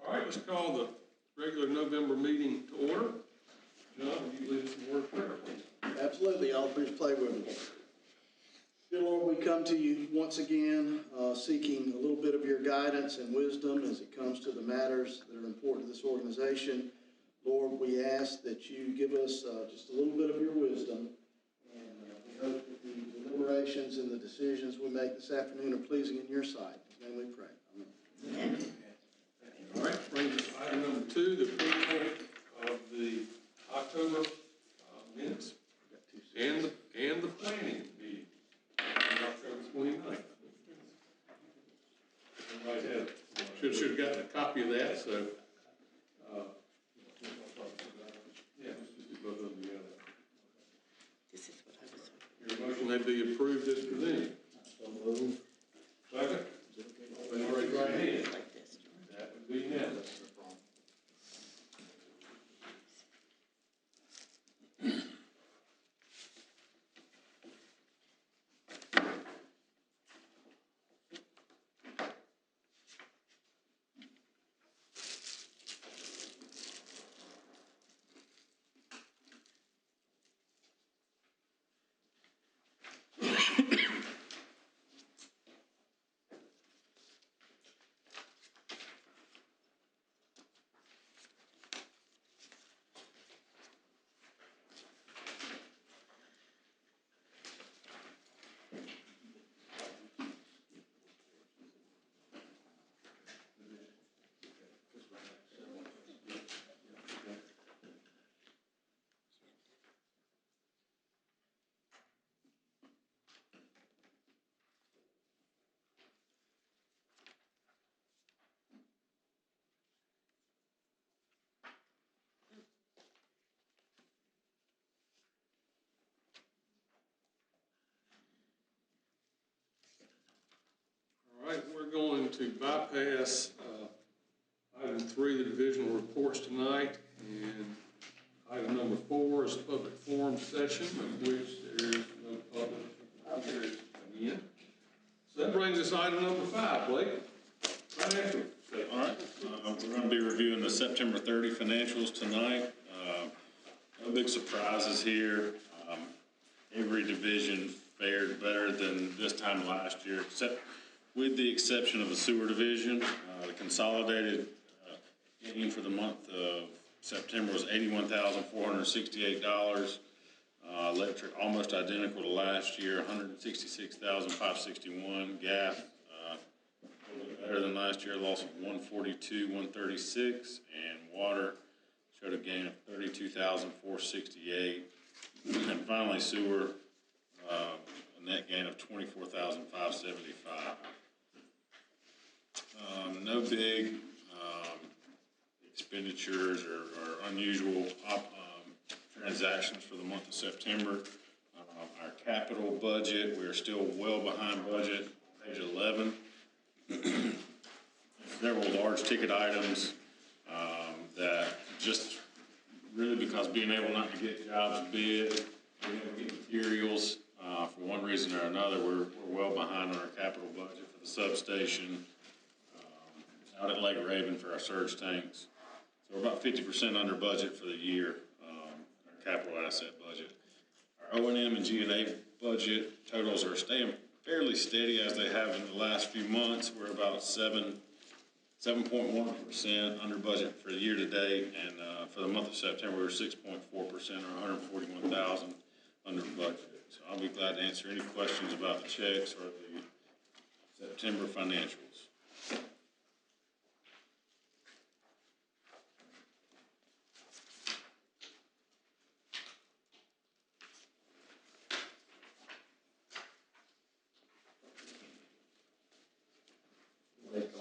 All right, let's call the regular November meeting to order. John, will you lead us in word of prayer, please? Absolutely. Y'all please pray with me. Dear Lord, we come to you once again seeking a little bit of your guidance and wisdom as it comes to the matters that are important to this organization. Lord, we ask that you give us just a little bit of your wisdom, and we hope that the deliberations and the decisions we make this afternoon are pleasing in your sight. In his name we pray. Amen. Amen. All right, brings us item number 2, the approval of the October minutes and the planning meeting on October 29th. Everybody should have gotten a copy of that, so yeah, let's just do both of them together. This is what I was Your motion may be approved as presented. So moved. Second. Please raise your right hand. like this. That would be unanimous. All right, we're going to bypass item 3, the divisional reports tonight, and item number 4 is public forum session, of which there is no public hearing again. So that brings us item number 5, Blake. Right after it. All right, we're going to be reviewing the September 30 financials tonight. No big surprises here. Every division fared better than this time last year, except with the exception of the sewer division. The consolidated gain for the month of September was $81,468. Electric almost identical to last year, $166,561. Gas a little bit better than last year, loss of $142,136, and water showed a gain of $32,468. And finally, sewer, a net gain of $24,575. No big expenditures or unusual transactions for the month of September. Our capital budget, we're still well behind budget, page 11. Several large ticket items that just really because being able not to get jobs bid, being able to get materials, for one reason or another, we're well behind on our capital budget for the substation, out at Lake Raven for our surge tanks. So we're about 50% under budget for the year, our capital asset budget. Our O&M and G&A budget totals are staying fairly steady as they have in the last few months. We're about 7.1% under budget for the year to date, and for the month of September, we were 6.4% or $141,000 under budget. So I'll be glad to answer any questions about the checks or the September financials.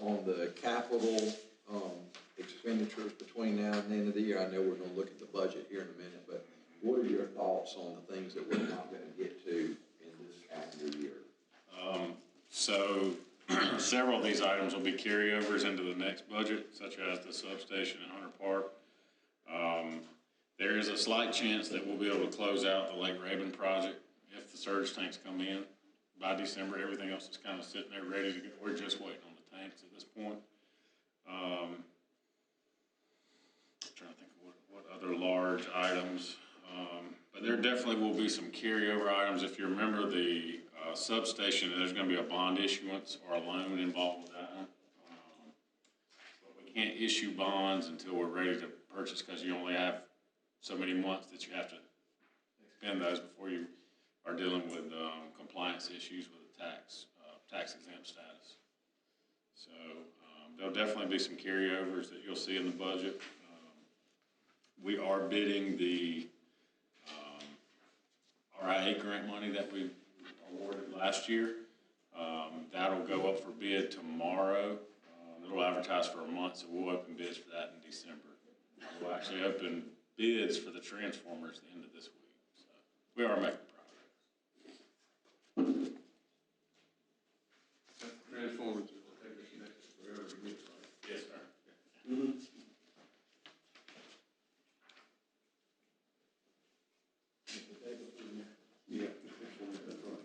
On the capital expenditures between now and the end of the year, I know we're going to look at the budget here in a minute, but what are your thoughts on the things that we're not going to get to in this calendar year? So several of these items will be carryovers into the next budget, such as the substation at Hunter Park. There is a slight chance that we'll be able to close out the Lake Raven project if the surge tanks come in. By December, everything else is kind of sitting there ready to go. We're just waiting on the tanks at this point. other large items. But there definitely will be some carryover items. If you remember the substation, there's gonna be a bond issuance or a loan involved with that one. But we can't issue bonds until we're ready to purchase, because you only have so many months that you have to expend those before you are dealing with compliance issues with the tax exempt status. So there'll definitely be some carryovers that you'll see in the budget. We are bidding the RIA grant money that we awarded last year. That'll go up for bid tomorrow. It'll advertise for a month, so we'll open bids for that in December. We'll actually open bids for the transformers at the end of this week. So we are making progress. Transformers will take us next forever to get, right? Yes, sir. Mhm. Yeah. That's right.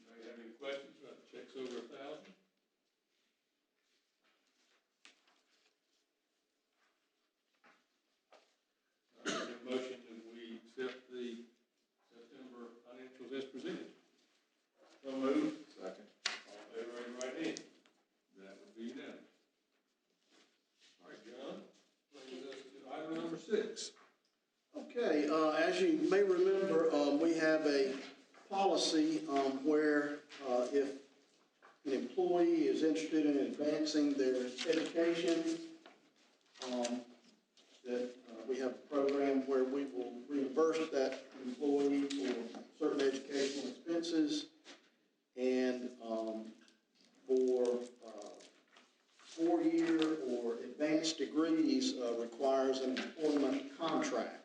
Anybody have any questions about the checks over 1,000? All right, a motion that we accept the September financials as presented. So moved. Second. All in favor, raise your right hand. That would be unanimous. All right, John, brings us to item number 6. Okay, as you may remember, we have a policy where if an employee is interested in advancing their education, that we have a program where we will reimburse that employee for certain educational expenses, and for 4-year or advanced degrees requires an employment contract.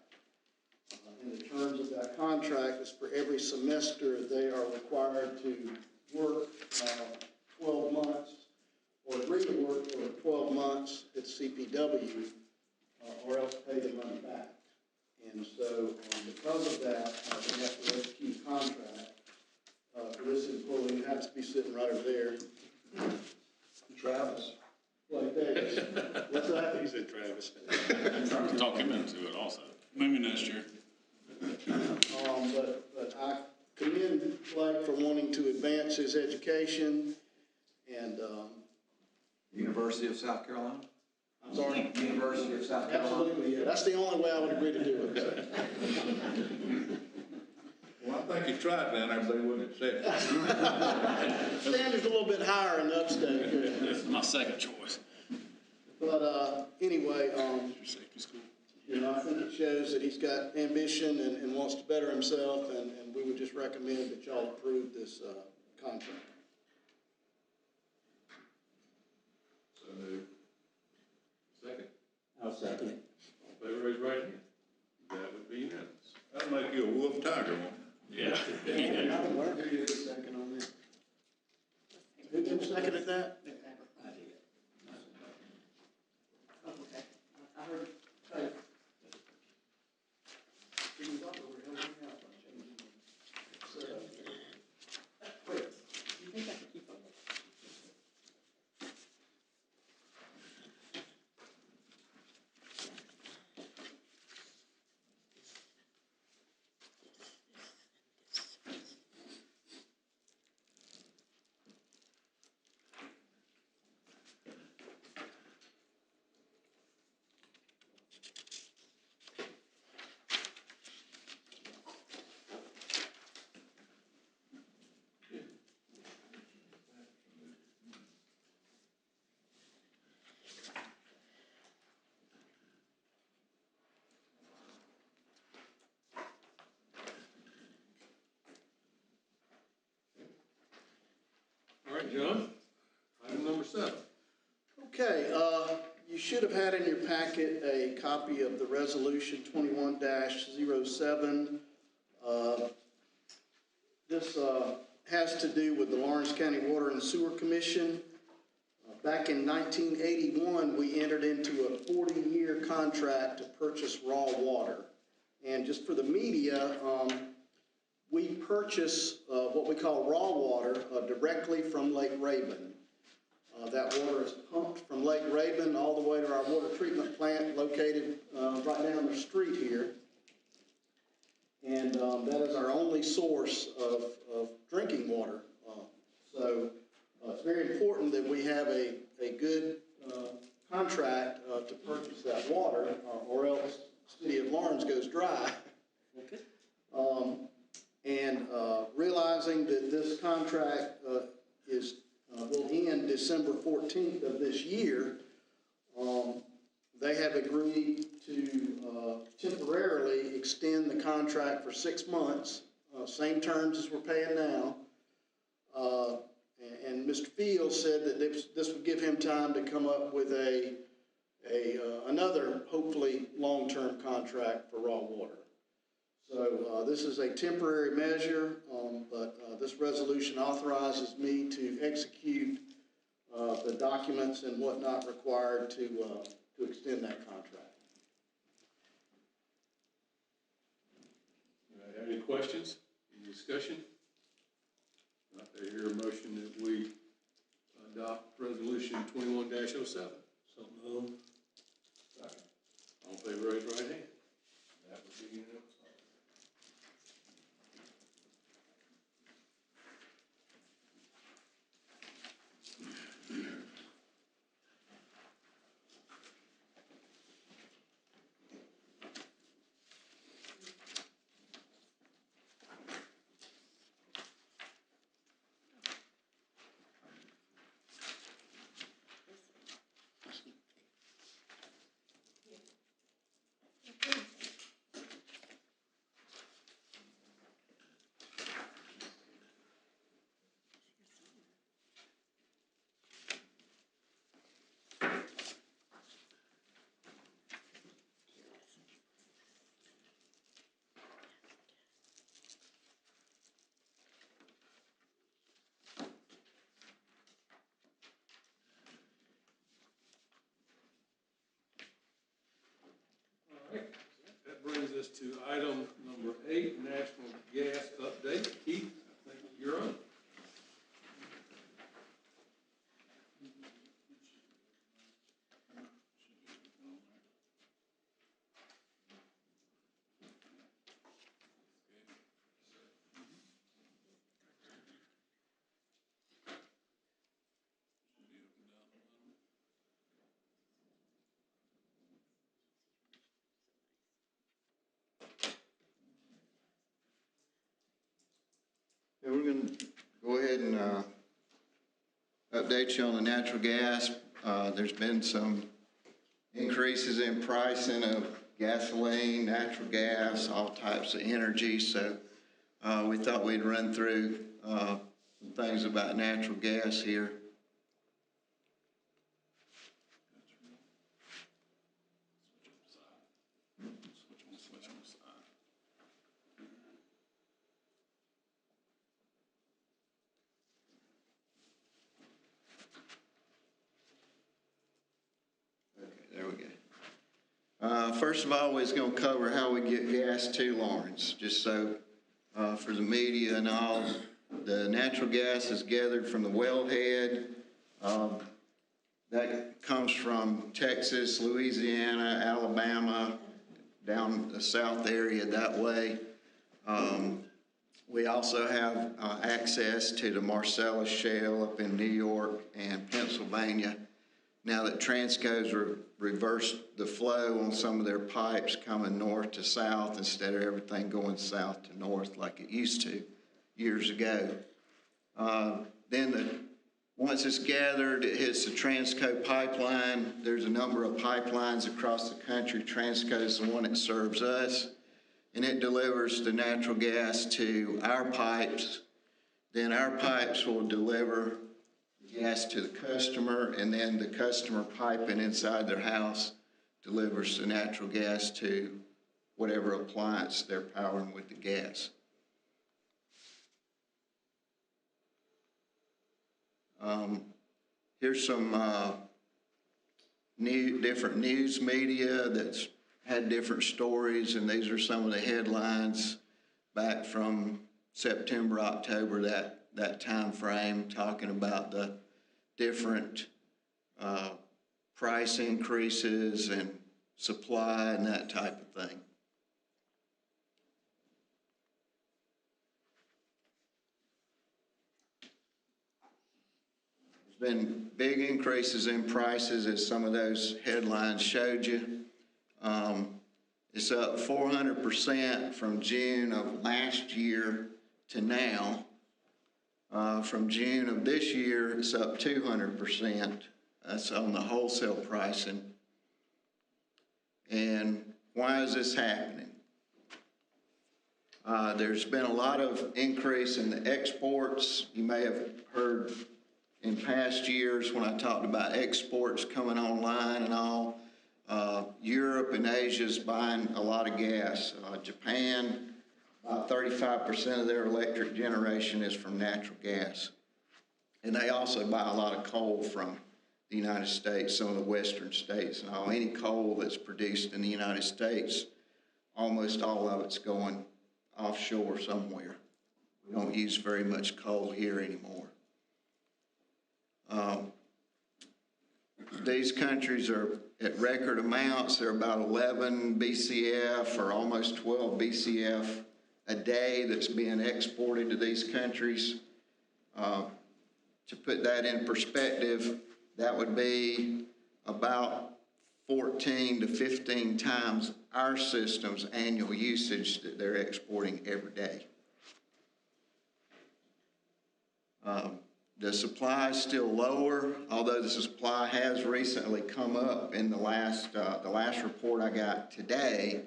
And the terms of that contract is for every semester they are required to work 12 months or agree to work for 12 months at CPW or else pay the money back. And so because of that, we have to execute a contract for this employee who happens to be sitting right over there. Travis. Like that. What's that? He said Travis. Talk him into it also. Maybe next year. But I commend Blake for wanting to advance his education, and, University of South Carolina? I'm sorry? University of South Carolina? Absolutely, yeah, that's the only way I would agree to do it. Well, I think he tried down there, but they wouldn't accept it. Standards a little bit higher in the upstate. This is my second choice. But, anyway, Safety school. you know, I think it shows that he's got ambition and wants to better himself, and we would just recommend that y'all approve this, contract. So moved. Second. I'll second it. All in favor, raise your right hand. That would be unanimous. That'll make you a wolf tiger, won't Yeah. Who did a second on that? Who seconded that? I heard, hey. He was up over here, looking out, changing the setup. Wait, You think I could keep on? right, John. Item number 7. Okay, you should have had in your packet a copy of the resolution 21-07. This has to do with the Lawrence County Water and Sewer Commission. Back in 1981, we entered into a 40-year contract to purchase raw water. And just for the media, we purchase what we call raw water directly from Lake Raven. That water is pumped from Lake Raven all the way to our water treatment plant located right down the street here. And that is our only source of drinking water. So it's very important that we have a good contract to purchase that water, or else the city of Lawrence goes dry. Okay. Realizing that this contract will end December 14th of this year, they have agreed to temporarily extend the contract for 6 months, same terms as we're paying now. And Mr. Fields said that this would give him time to come up with another, hopefully, long-term contract for raw water. So this is a temporary measure, but this resolution authorizes me to execute the documents and whatnot required to extend that contract. Have any questions, any discussion? Not to hear a motion that we adopt resolution 21-07. So moved. Second. All in favor, raise your right hand. That would be unanimous. That brings us to item number 8, National Gas Update. Keith, I think you're on. Yeah, we're going to go ahead and update you on the natural gas. There's been some increases in pricing of gasoline, natural gas, all types of energy. So we thought we'd run through some things about natural gas here. There we go. First of all, we're going to cover how we get gas to Lawrence, just so for the media and all. The natural gas is gathered from the wellhead. That comes from Texas, Louisiana, Alabama, down the south area that way. We also have access to the Marcellus Shale up in New York and Pennsylvania. Now that Transco's reversed the flow on some of their pipes coming north to south instead of everything south to north like it used to years ago. Once it's gathered, it hits the Transco pipeline. There's a number of pipelines across the country. Transco is the one that serves us, and it delivers the natural gas to our pipes. Then our pipes will deliver the gas to the customer, and then the customer piping inside their house delivers the natural gas to whatever appliance they're powering with the gas. Here's some different news media that's had different stories, and these are some of the headlines back from September, October, that time frame, talking about the different price increases and supply and that type of thing. There's been big increases in prices, as some of those headlines showed you. It's up 400% from June of last year to now. From June of this year, it's up 200%. That's on the wholesale pricing. And why is this happening? There's been a lot of increase in the exports. You may have heard in past years when I talked about exports coming online and all. Europe and Asia's buying a lot of gas. Japan, about 35% of their electric generation is from natural gas. And they also buy a lot of coal from the United States, some of the western states and all. Any coal that's produced in the United States, almost all of it's going offshore somewhere. We don't use very much coal here anymore. These countries are at record amounts. They're about 11 BCF or almost 12 BCF a day that's being exported to these countries. To put that in perspective, that would be about 14 to 15 times our system's annual usage that they're exporting every day. The supply is still lower, although the supply has recently come up. In the last report I got today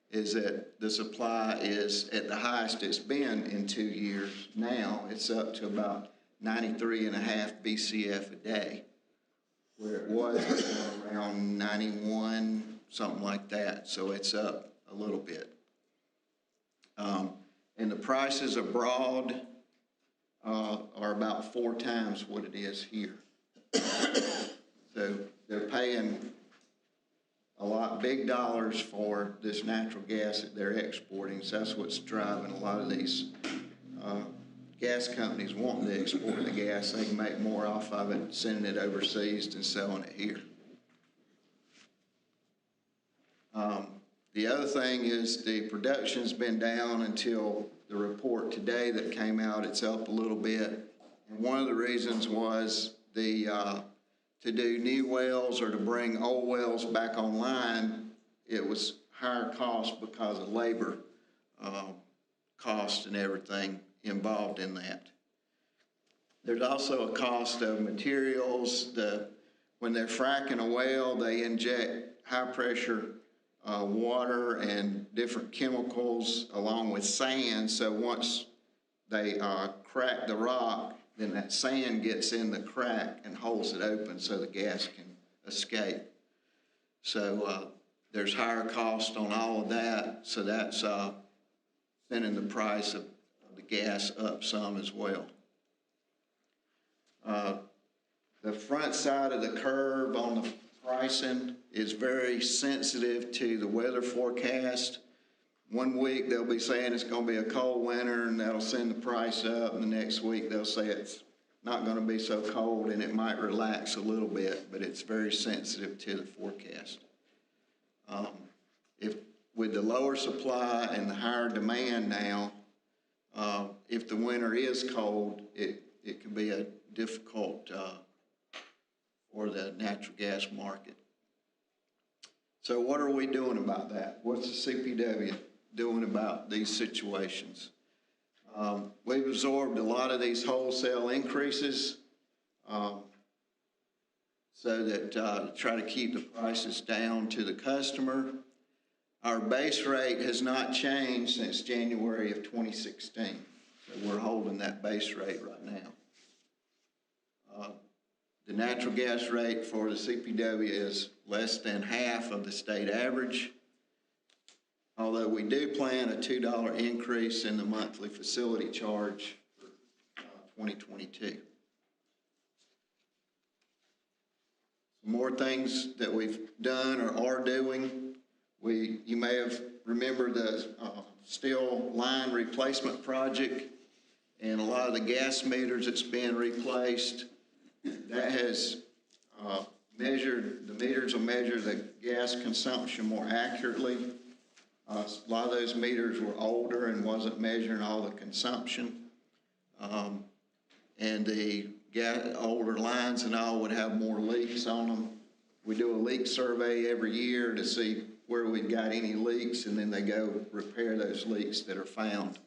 is that the supply is at the highest it's been in 2 years now. It's up to about 93.5 BCF a day, where it was around 91, something like that. So it's up a little bit. And the prices abroad are about 4 times what it is here. So they're paying a lot, big dollars for this natural gas that they're exporting. So that's what's driving a lot of these gas companies wanting to export the gas. They can make more off of it, sending it overseas than selling it here. The other thing is the production's been down until the report today that came out. It's up a little bit. And one of the reasons was to do new wells or to bring old wells back online, it was higher cost because of labor cost and everything involved in that. There's also a cost of materials. When they're fracking a well, they inject high pressure water and different chemicals along with sand. So once they crack the rock, then that sand gets in the crack and holds it open so the gas can escape. So there's higher cost on all of that. So that's sending the price of the gas up some as well. The front side of the curve on the pricing is very sensitive to the weather forecast. 1 week they'll be saying it's going to be a cold winter and that'll send the price up, and the next week they'll say it's not going to be so cold and it might relax a little bit, but it's very sensitive to the forecast. If with the lower supply and the higher demand now, if the winter is cold, it can be a difficult for the natural gas market. So what are we doing about that? What's the CPW doing about these situations? We've absorbed a lot of these wholesale increases so that try to keep the prices down to the customer. Our base rate has not changed since January of 2016. So we're holding that base rate right now. The natural gas rate for the CPW is less than half of the state average, although we do plan a $2 increase in the monthly facility charge for 2022. Some more things that we've done or are doing. You may have remembered the steel line replacement project and a lot of the gas meters that's being replaced. That has the meters will measure the gas consumption more accurately. A lot of those meters were older and wasn't measuring all the consumption. And the older lines and all would have more leaks on them. We do a leak survey every year to see where we've got any leaks, and then they go repair those leaks that are found.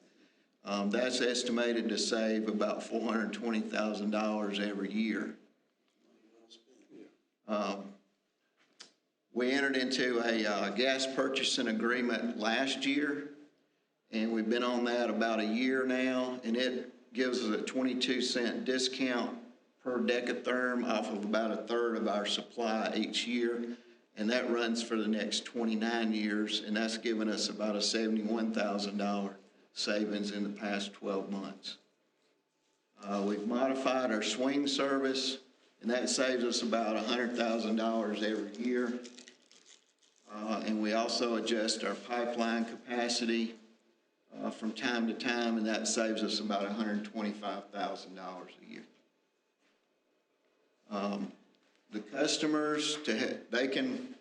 That's estimated to save about $420,000 every year. We entered into a gas purchasing agreement last year, and we've been on that about a year now, and it gives us a 22-cent discount per decatherm off of about a third of our supply each year, and that runs for the next 29 years, and that's given us about a $71,000 savings in the past 12 months. We've modified our swing service, and that saves us about $100,000 every year. And we also adjust our pipeline capacity from time to time, and that saves us about $125,000 a year. The customers, they can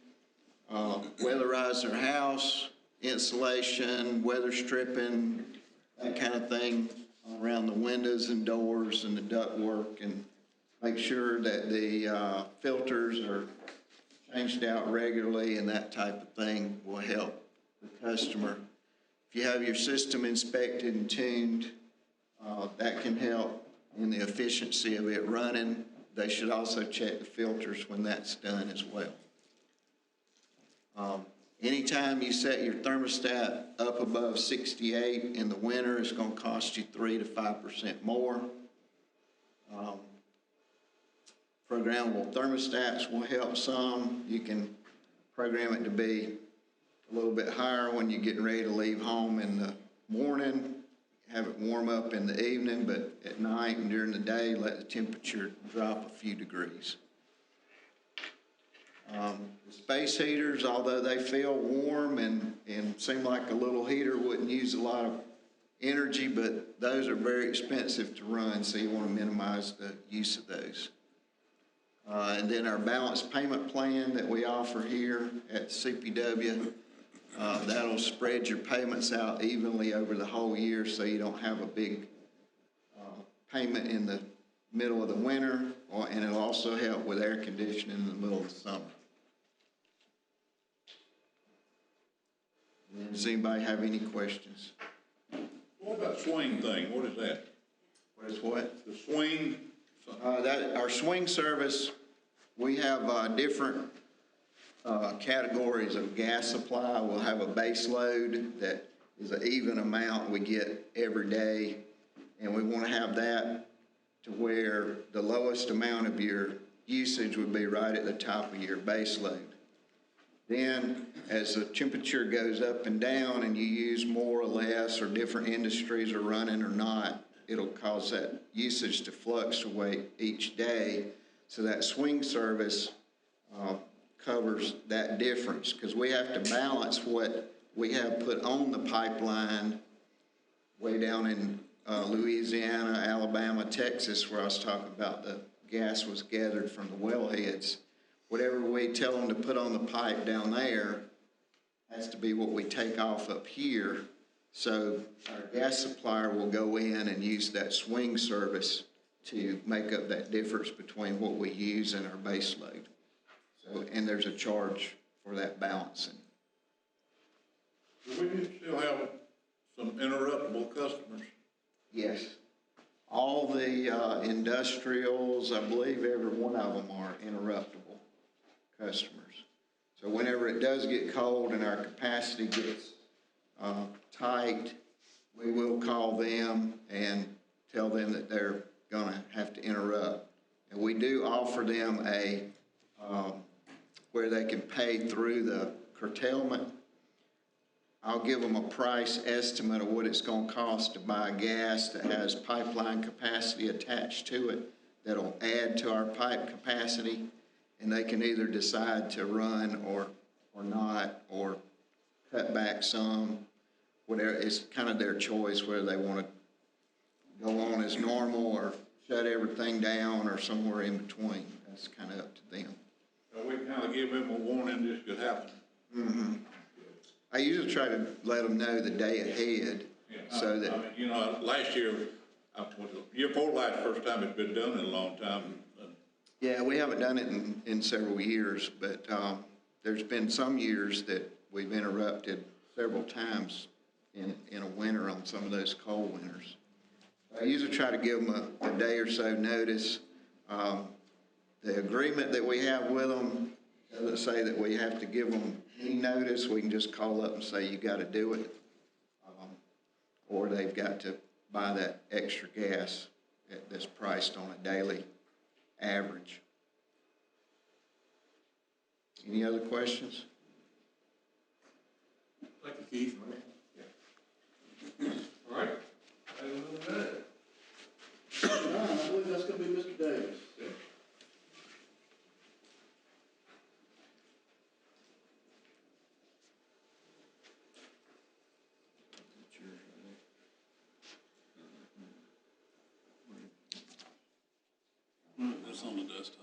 weatherize their house, insulation, weather stripping, that kind of thing around the windows and doors and the ductwork, and make sure that the filters are changed out regularly, and that type of thing will help the customer. If you have your system inspected and tuned, that can help in the efficiency of it running. They should also check the filters when that's done as well. Anytime you set your thermostat up above 68 in the winter, it's going to cost you 3 to 5% more. Programmable thermostats will help some. You can program it to be a little bit higher when you're getting ready to leave home in the morning, have it warm up in the evening, but at night and during the day, let the temperature drop a few degrees. The space heaters, although they feel warm and seem like a little heater, wouldn't use a lot of energy, but those are very expensive to run, so you want to minimize the use of those. And then our balanced payment plan that we offer here at CPW, that'll spread your payments out evenly over the whole year, so you don't have a big payment in the middle of the winter, and it'll also help with air conditioning in the middle of the summer. Does anybody have any questions? What about swing thing? What is that? What is what? The swing? Our swing service, we have different categories of gas supply. We'll have a base load that is an even amount we get every day, and we want to have that to where the lowest amount of your usage would be right at the top of your base load. Then, as the temperature goes up and down and you use more or less, or different industries are running or not, it'll cause that usage to fluctuate each day. So that swing service covers that difference, because we have to balance what we have put on the pipeline way down in Louisiana, Alabama, Texas, where I was talking about the gas was gathered from the wellheads. Whatever we tell them to put on the pipe down there has to be what we take off up here. So our gas supplier will go in and use that swing service to make up that difference between what we use and our base load. So, and there's a charge for that balancing. Do we still have some interruptible customers? Yes. All the industrials, I believe every one of them are interruptible customers. So whenever it does get cold and our capacity gets tight, we will call them and tell them that they're going to have to interrupt. And we do offer them where they can pay through the curtailment. I'll give them a price estimate of what it's going to cost to buy gas that has pipeline capacity attached to it that'll add to our pipe capacity, and they can either decide to run or not, or cut back some, whatever. It's kind of their choice whether they want to go on as normal or shut everything down or somewhere in between. That's kind of up to them. So we kind of give them a warning this could happen. Mm-hmm. I usually try to let them know the day ahead, so that. I mean, you know, last year, year before last, first time it's been done in a long time. Yeah, we haven't done it in several years, but there's been some years that we've interrupted several times in a winter on some of those cold winters. I usually try to give them a day or so notice. The agreement that we have with them doesn't say that we have to give them any notice. We can just call up and say, you got to do it. Or they've got to buy that extra gas that's priced on a daily average. Any other questions? Thank you, Keith. All right. Item number 9. I believe that's going to be Mr. Davis. It's on the desktop.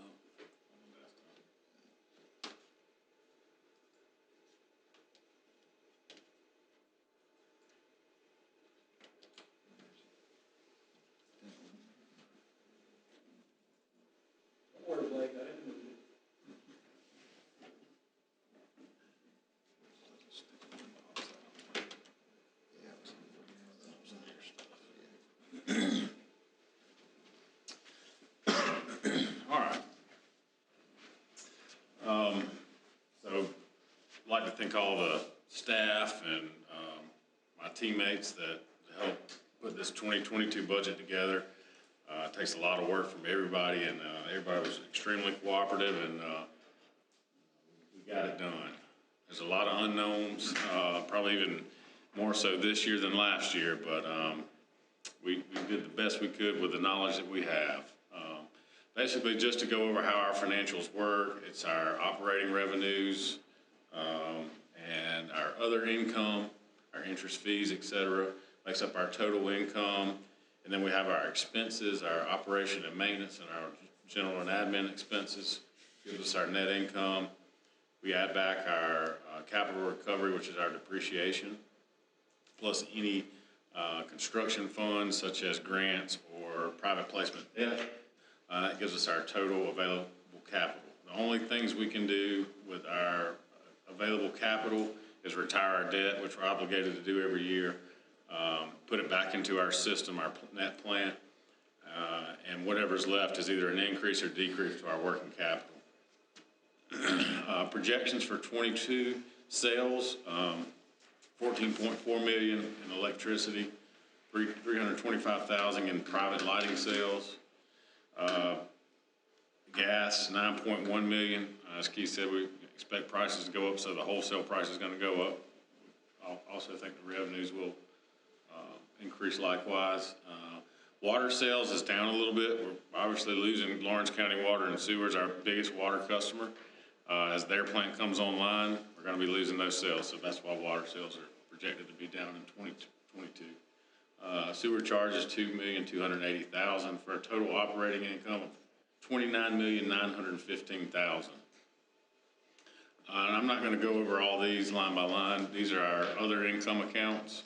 I'd like to thank all the staff and my teammates that helped put this 2022 budget together. It takes a lot of work from everybody, and everybody was extremely cooperative, and we got it done. There's a lot of unknowns, probably even more so this year than last year, but we did the best we could with the knowledge that we have. Basically, just to go over how our financials work, it's our operating revenues, and our other income, our interest fees, et cetera, makes up our total income. And then we have our expenses, our operation and maintenance, and our general and admin expenses, gives us our net income. We add back our capital recovery, which is our depreciation, plus any construction funds such as grants or private placement debt. That gives us our total available capital. The only things we can do with our available capital is retire our debt, which we're obligated to do every year, put it back into our system, our net plant, and whatever's left is either an increase or decrease to our working capital. Projections for 22 sales, 14.4 million in electricity, 325,000 in private lighting sales, gas, 9.1 million. As Keith said, we expect prices to go up, so the wholesale price is going to go up. I also think the revenues will increase likewise. Water sales is down a little bit. We're obviously losing Lawrence County Water and Sewer as our biggest water customer. As their plant comes online, we're going to be losing those sales, so that's why water sales are projected to be down in 2022. Sewer charges $2,280,000 for a total operating income of $29,915,000. And I'm not going to go over all these line by line. These are our other income accounts.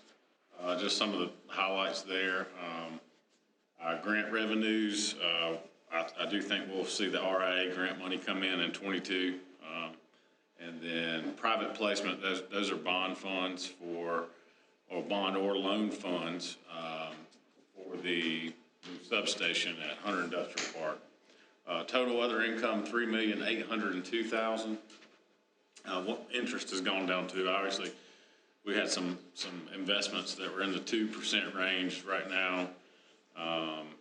Just some of the highlights there. Our grant revenues, I do think we'll see the RIA grant money come in 22. And then private placement, those are bond funds or bond or loan funds for the new substation at Hunter Industrial Park. Total other income, $3,802,000. What interest has gone down to, obviously, we had some investments that were in the 2% range right now.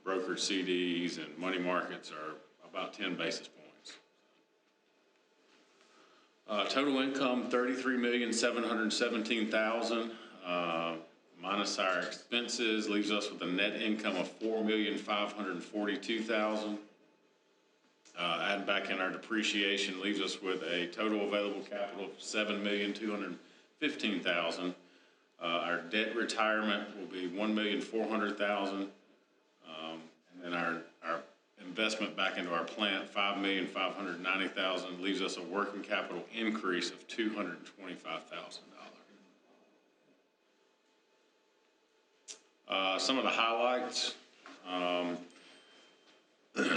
Brokered CDs and money markets are about 10 basis points. Total income, $33,717,000, minus our expenses, leaves us with a net income of $4,542,000. Add back in our depreciation, leaves us with a total available capital of $7,215,000. Our debt retirement will be $1,400,000. And then our investment back into our plant, $5,590,000, leaves us a working capital increase of $225,000. Some of the highlights,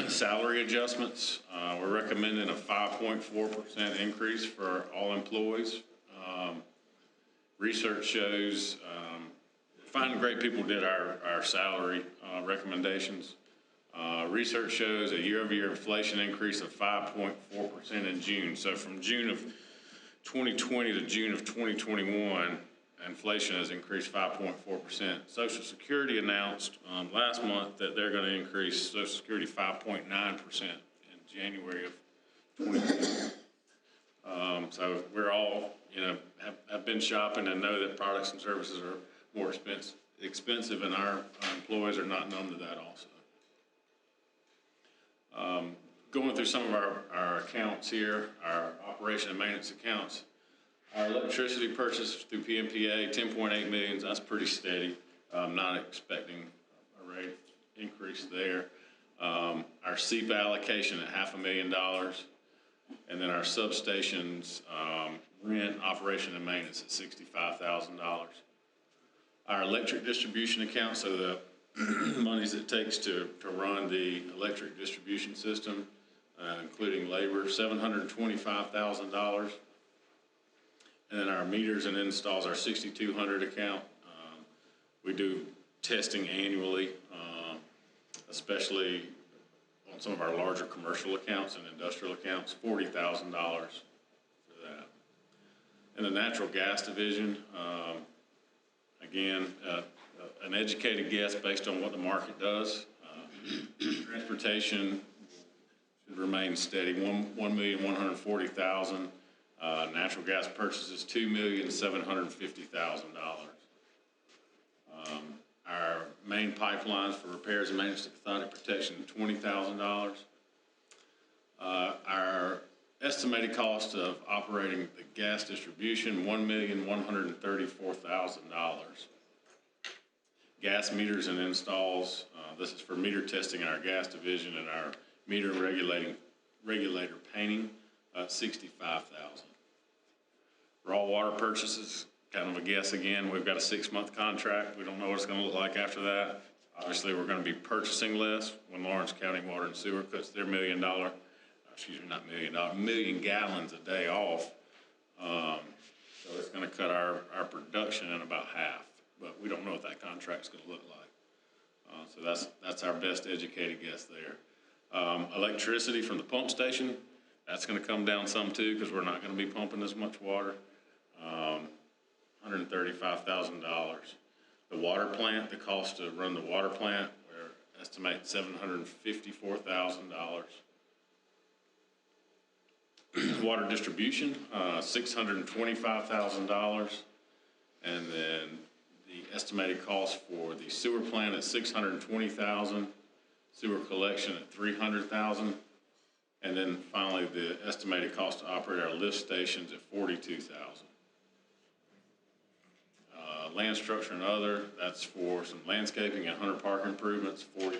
salary adjustments. We're recommending a 5.4% increase for all employees. Research shows, Finding Great People did our salary recommendations. Research shows a year-over-year inflation increase of 5.4% in June. So from June of 2020 to June of 2021, inflation has increased 5.4%. Social Security announced last month that they're going to increase Social Security 5.9% in January of 2022. So we're all, have been shopping and know that products and services are more expensive, and our employees are not numb to that also. Going through some of our accounts here, our operation and maintenance accounts. Our electricity purchase through PMPA, $10.8 million, that's pretty steady. I'm not expecting a rate increase there. Our CPA allocation at $500,000, and then our substations rent, operation, and maintenance at $65,000. Our electric distribution account, so the monies it takes to run the electric distribution system, including labor, $725,000. And then our meters and installs, our 6,200 account. We do testing annually, especially on some of our larger commercial accounts and industrial accounts, $40,000 for that. In the natural gas division, again, an educated guess based on what the market does. Transportation should remain steady, $1,140,000. Natural gas purchases, $2,750,000. Our main pipelines for repairs and maintenance to cathodic protection, $20,000. Our estimated cost of operating the gas distribution, $1,134,000. Gas meters and installs, this is for meter testing in our gas division and our meter regulator painting, $65,000. Raw water purchases, kind of a guess again. We've got a 6-month contract. We don't know what it's going to look like after that. Obviously, we're going to be purchasing less when Lawrence County Water and Sewer cuts their million gallons a day off. So it's going to cut our production in about half. But we don't know what that contract's going to look like. So that's our best educated guess there. Electricity from the pump station, that's going to come down some too, because we're not going to be pumping as much water. $135,000. The water plant, the cost to run the water plant, we're estimating $754,000. Water distribution, $625,000. And then the estimated cost for the sewer plant at $620,000. Sewer collection at $300,000. And then finally, the estimated cost to operate our lift stations at $42,000. Land structure and other, that's for some landscaping and Hunter Park improvements, $40,000.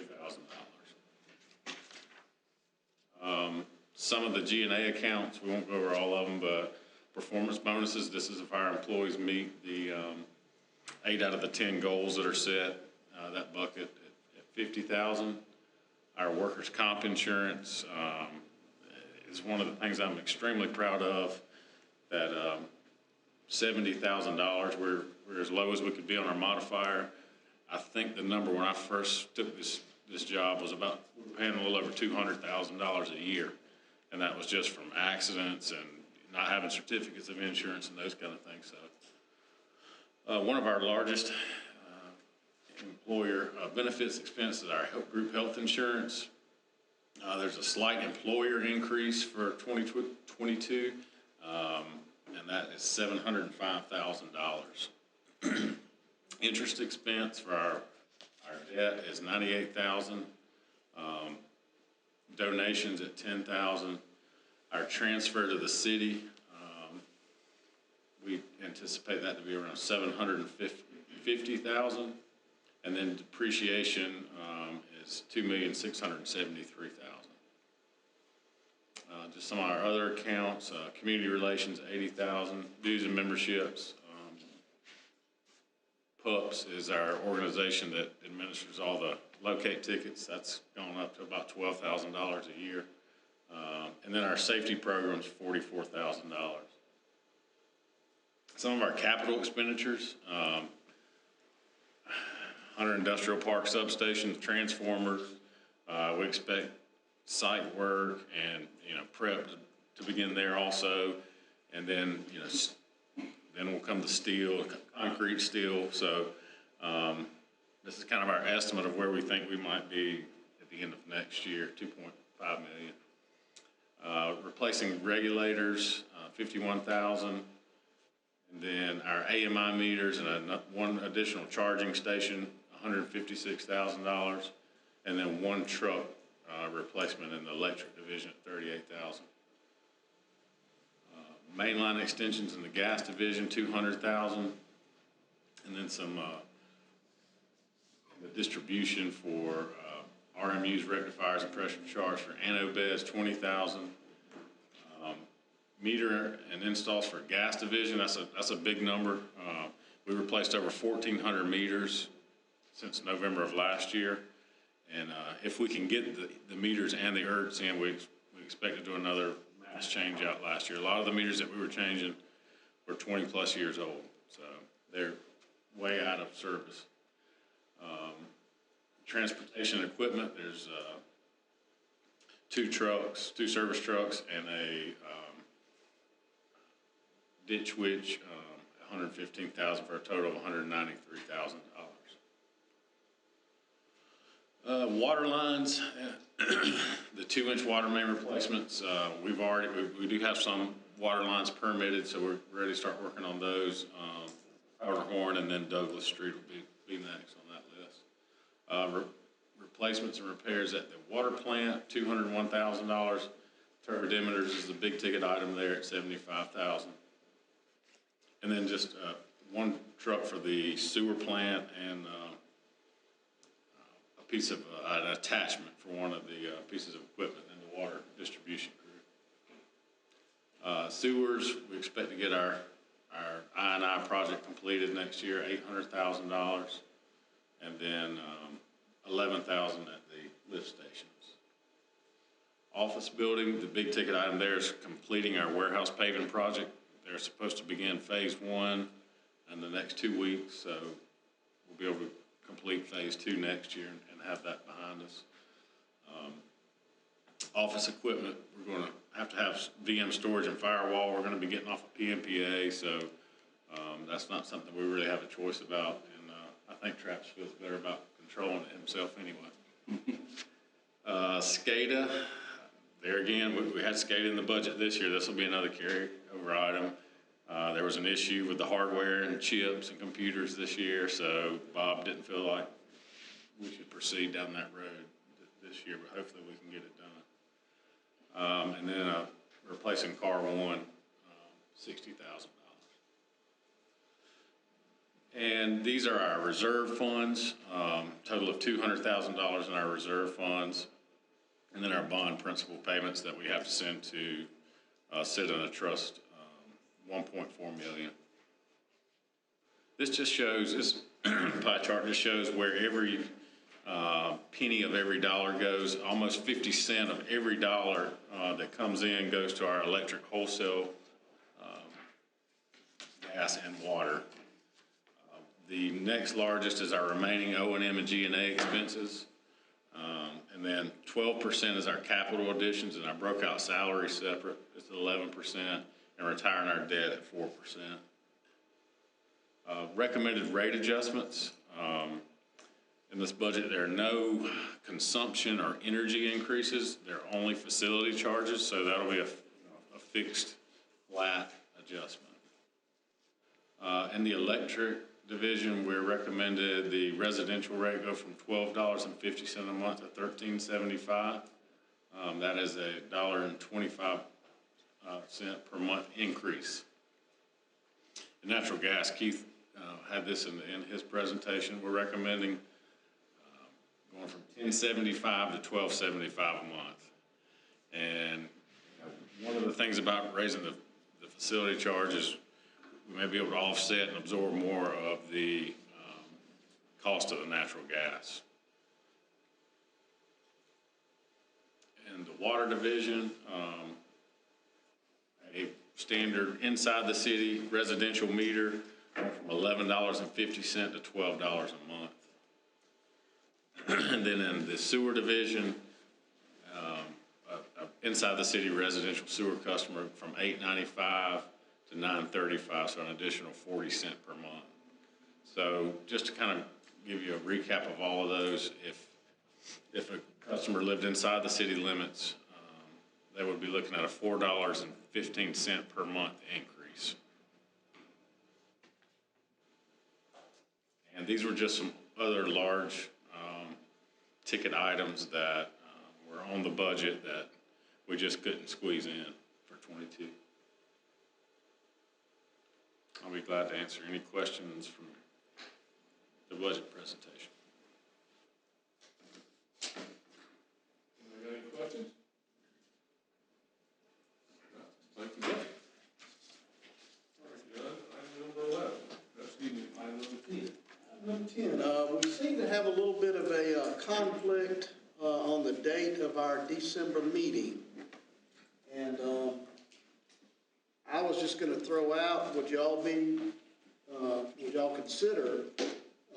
Some of the G&A accounts, we won't go over all of them, but performance bonuses, this is if our employees meet the 8 out of the 10 goals that are set, that bucket at $50,000. Our workers' comp insurance is one of the things I'm extremely proud of, that $70,000, we're as low as we could be on our modifier. I think the number when I first took this job was about, we were paying a little over $200,000 a year. And that was just from accidents and not having certificates of insurance and those kind of things. So one of our largest employer benefits expense is our group health insurance. There's a slight employer increase for 2022, and that is $705,000. Interest expense for our debt is $98,000. Donations at $10,000. Our transfer to the city, we anticipate that to be around $750,000, and then depreciation is $2,673,000. Just some of our other accounts, community relations, $80,000, dues and memberships. PUPS is our organization that administers all the locate tickets. That's gone up to about $12,000 a year. And then our safety programs, $44,000. Some of our capital expenditures, Hunter Industrial Park substations, transformers. We expect site work and, prep to begin there also. And then, then will come the steel, concrete steel. So this is kind of our estimate of where we think we might be at the end of next year, $2.5 million. Replacing regulators, $51,000. And then our AMI meters and one additional charging station, $156,000. And then one truck replacement in the electric division at $38,000. Mainline extensions in the gas division, $200,000. And then some the distribution for RMUs, rectifiers, and pressure charge for ANOBES, $20,000. Meter and installs for gas division, that's a big number. We replaced over 1,400 meters since November of last year. And if we can get the meters and the ERTs in, we expect to do another mass change out last year. A lot of the meters that we were changing were 20 plus years old, so they're way out of service. Transportation equipment, there's 2 trucks, 2 service trucks, and a ditch witch, $115,000 for a total of $193,000. Water lines, the 2-inch water main replacements. We do have some water lines permitted, so we're ready to start working on those. Powderhorn and then Douglas Street will be next on that list. Replacements and repairs at the water plant, $201,000. Turbidimeters is the big ticket item there at $75,000. And then just one truck for the sewer plant and a piece of an attachment for one of the pieces of equipment in the water distribution crew. Sewers, we expect to get our I&I project completed next year, $800,000, and then $11,000 at the lift stations. Office building, the big ticket item there is completing our warehouse paving project. They're supposed to begin phase 1 in the next 2 weeks, so we'll be able to complete phase 2 next year and have that behind us. Office equipment, we're going to have VM storage and firewall. We're going to be getting off of PMPA, so that's not something we really have a choice about, and I think Traps feels better about controlling it himself anyway. SCADA, there again, we had SCADA in the budget this year. This will be another carryover item. There was an issue with the hardware and chips and computers this year, so Bob didn't feel like we should proceed down that road this year, but hopefully we can get it done. And then replacing car 1, $60,000. And these are our reserve funds, total of $200,000 in our reserve funds, and then our bond principal payments that we have to send to sit in a trust, $1.4 million. This just shows, this pie chart just shows where every penny of every dollar goes. Almost 50 cents of every dollar that comes in goes to our electric wholesale, gas, and water. The next largest is our remaining O&M and G&A expenses. And then 12% is our capital additions, and I broke out salary separate. It's 11%, and retiring our debt at 4%. Recommended rate adjustments. In In this budget, there are no consumption or energy increases. They're only facility charges, so that'll be a fixed, flat adjustment. In the electric division, we're recommended the residential rate go from $12.50 a month to $13.75. That is a $1.25 per month increase. The natural gas, Keith had this in his presentation. We're recommending going from $10.75 to $12.75 a month. And one of the things about raising the facility charge is we may be able to offset and absorb more of the cost of the natural gas. In the water division, a standard inside the city residential meter from $11.50 to $12 a month. And then in the sewer division, inside the city residential sewer customer from $8.95 to $9.35, so an additional 40 cents per month. So just to kind of give you a recap of all of those, if a customer lived inside the city limits, they would be looking at a $4.15 per month increase. And these were just some other large ticket items that were on the budget that we just couldn't squeeze in for 22. I'll be glad to answer any questions from the budget presentation. Any questions? Thank you, Jeff. All right, John, item number 11. Excuse me, item number 10. Number 10, we seem to have a little bit of a conflict on the date of our December meeting. And I was just going to throw out, would y'all consider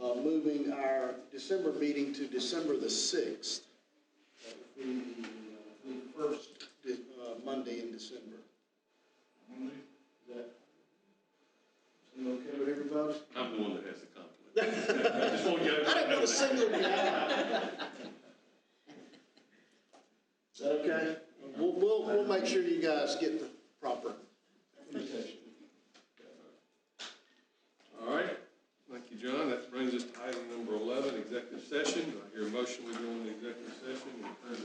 moving our December meeting to December the 6th? That would be the first Monday in December. Is that okay with everybody? I'm the one that has the conflict. I just want to get I didn't want to single you out. Is that okay? We'll make sure you guys get the proper invitation. All right. Thank you, John. That brings us to item number 11, executive session. Do I hear a motion we go into executive session and return